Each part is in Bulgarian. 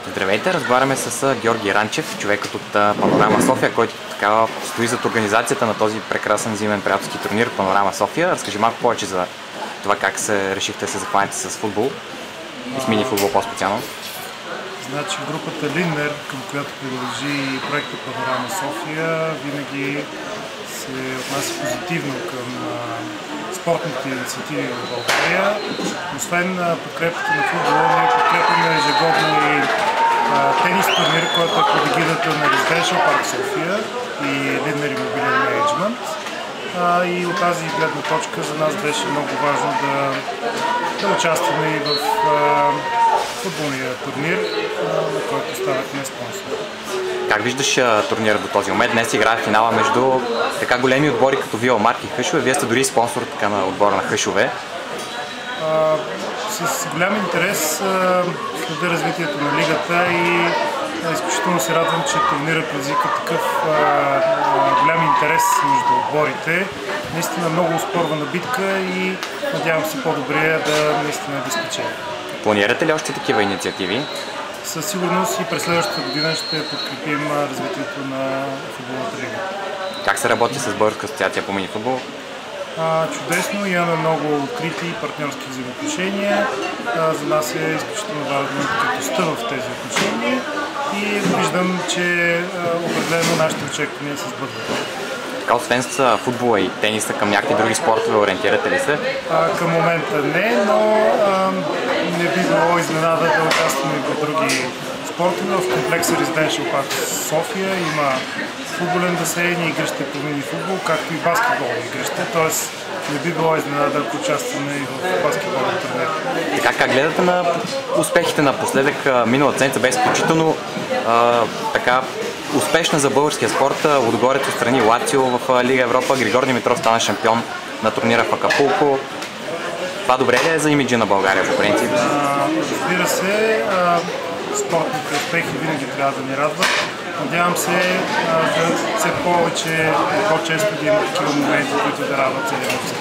Здравейте, разговаряме с Георги Ранчев, човекът от Панорама София, който така стои зад организацията на този прекрасен зимен приятелски турнир Панорама София. Разкажи малко повече за това как се решихте да се захванете с футбол и с мини футбол по-специално. Значи групата Линнер, към която принадлежи проекта Панорама София, винаги се отнася позитивно към спортните инициативи в България. Освен подкрепата на футбола, ние подкрепяме ежегодно и тенис турнир, който е под егидата на Residential Park София и Линнер и мобилен менеджмент. И от тази гледна точка за нас беше много важно да участваме и в футболния турнир, на който станахме спонсор. Как виждаш турнира до този момент? Днес играе финала между така големи отбори като Виламарк и Хъшове. Вие сте дори спонсор така на отбора на Хъшове. С голям интерес следя развитието на лигата и изключително се радвам, че турнирът предизвика такъв голям интерес между отборите. Наистина много оспорвана битка и надявам се по-добрия да спечели. Планирате ли още такива инициативи? Със сигурност и през следващата година ще подкрепим развитието на футболната лига. Как се работи с Българска асоциация по мини-футбол? Чудесно, имаме много открити партньорски взаимоотношения. За нас е изключително важно откритостта в тези отношения и виждам, че определено нашите очаквания се сбъдват. Така, освен с футбола и тениса, към някакви други спортове ориентирате ли се? Към момента не, но не би било изненада да участваме и в други спортове. В комплекса Residential Park София има футболен басейн и игрище по мини футбол, както и баскетболни игрище, т.е. не би било изненада ако участваме и в баскетболен турнир. Така, как гледате на успехите напоследък? Миналата седмица бе изключително така успешна за българския спорт. Отгоре отстрани Лацио в Лига Европа. Григор Димитров стана шампион на турнира в Акапулко. Това добре ли е за имиджа на България по принцип? Разбира се, спортните успехи винаги трябва да ни радват. Надявам се да все повече и по-често да има такива моменти, които да радват целия български.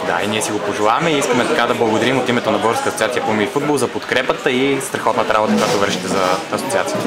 Да, и ние си го пожелаваме и искаме така да благодарим от името на Българска асоциация по мини футбол за подкрепата и страхотната работа, която вършите за асоциацията.